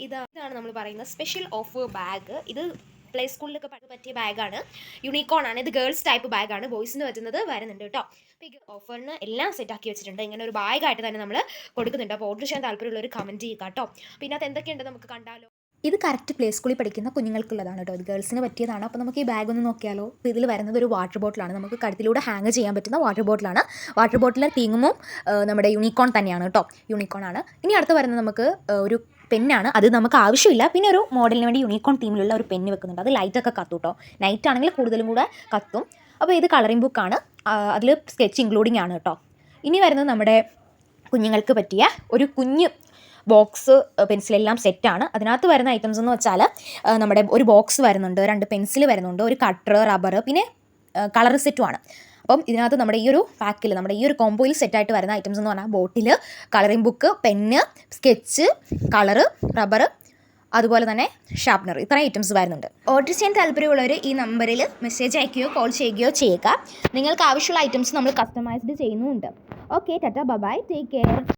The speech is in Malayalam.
ഇതാണ് നമ്മൾ പറയുന്ന സ്പെഷ്യൽ ഓഫർ ബാഗ്. ഇത് പ്ലേ സ്കൂളിലൊക്കെ പറ്റിയ ബാഗാണ്. യൂണിക്കോൺ ആണ്. ഇത് ഗേൾസ് ടൈപ്പ് ബാഗാണ്. ബോയ്സിന് പറ്റുന്നത് വരുന്നുണ്ട് കേട്ടോ. അപ്പോൾ ഈ ഓഫറിന് എല്ലാം സെറ്റാക്കി വെച്ചിട്ടുണ്ട്. ഇങ്ങനെ ഒരു ബാഗായിട്ട് തന്നെ നമ്മൾ കൊടുക്കുന്നുണ്ട്. അപ്പോൾ ഓർഡർ ചെയ്യാൻ താല്പര്യമുള്ളവർ കമൻറ്റ് ചെയ്യുക കേട്ടോ. പിന്നെ അത് എന്തൊക്കെയുണ്ട് നമുക്ക് കണ്ടാലോ. ഇത് കറക്റ്റ് പ്ലേ സ്കൂളിൽ പഠിക്കുന്ന കുഞ്ഞുങ്ങൾക്കുള്ളതാണ് കേട്ടോ. ഇത് ഗേൾസിന് പറ്റിയതാണ്. അപ്പോൾ നമുക്ക് ഈ ബാഗ് ഒന്ന് നോക്കിയാലോ. അപ്പോൾ ഇതിൽ വരുന്നത് ഒരു വാട്ടർ ബോട്ടിലാണ്. നമുക്ക് കഴുത്തിലൂടെ ഹാങ് ചെയ്യാൻ പറ്റുന്ന വാട്ടർ ബോട്ടിലാണ്. വാട്ടർ ബോട്ടിലെ തീങ്ങുമ്പോൾ നമ്മുടെ യൂണിക്കോൺ തന്നെയാണ് കേട്ടോ. യൂണിക്കോൺ ആണ്. ഇനി അടുത്ത് വരുന്നത് നമുക്ക് ഒരു പെന്നാണ്. അത് നമുക്ക് ആവശ്യമില്ല. പിന്നെ ഒരു മോഡലിന് വേണ്ടി യൂണിക്കോൺ തീമിലുള്ള ഒരു പെന്ന് വെക്കുന്നുണ്ട്. അത് ലൈറ്റൊക്കെ കത്തും കേട്ടോ. നൈറ്റ് ആണെങ്കിൽ കൂടുതലും കൂടെ കത്തും. അപ്പോൾ ഇത് കളറിംഗ് ബുക്കാണ്. അതിൽ സ്കെച്ച് ഇൻക്ലൂഡിങ് ആണ് കേട്ടോ. ഇനി വരുന്നത് നമ്മുടെ കുഞ്ഞുങ്ങൾക്ക് പറ്റിയ ഒരു കുഞ്ഞ് ബോക്സ് പെൻസിലെല്ലാം സെറ്റാണ്. അതിനകത്ത് വരുന്ന ഐറ്റംസ് എന്ന് വെച്ചാൽ നമ്മുടെ ഒരു ബോക്സ് വരുന്നുണ്ട്, 2 പെൻസിൽ വരുന്നുണ്ട്, ഒരു കട്ടർ, റബ്ബർ, പിന്നെ കളർ സെറ്റുമാണ്. അപ്പം ഇതിനകത്ത് നമ്മുടെ ഈ ഒരു പാക്കിൽ, നമ്മുടെ ഈ ഒരു കോംബോയിൽ സെറ്റായിട്ട് വരുന്ന ഐറ്റംസ് എന്ന് പറഞ്ഞാൽ bottle, colouring book, pen, sketch, colour, rubber, അതുപോലെ തന്നെ ഷാർപ്നർ, ഇത്രയും ഐറ്റംസ് വരുന്നുണ്ട്. ഓർഡർ ചെയ്യാൻ താല്പര്യമുള്ളവർ ഈ നമ്പറിൽ മെസ്സേജ് അയക്കുകയോ കോൾ ചെയ്യുകയോ ചെയ്യുക. നിങ്ങൾക്ക് ആവശ്യമുള്ള ഐറ്റംസ് നമ്മൾ കസ്റ്റമൈസ്ഡ് ചെയ്യുന്നുമുണ്ട്. Okay, tata, bye, take care.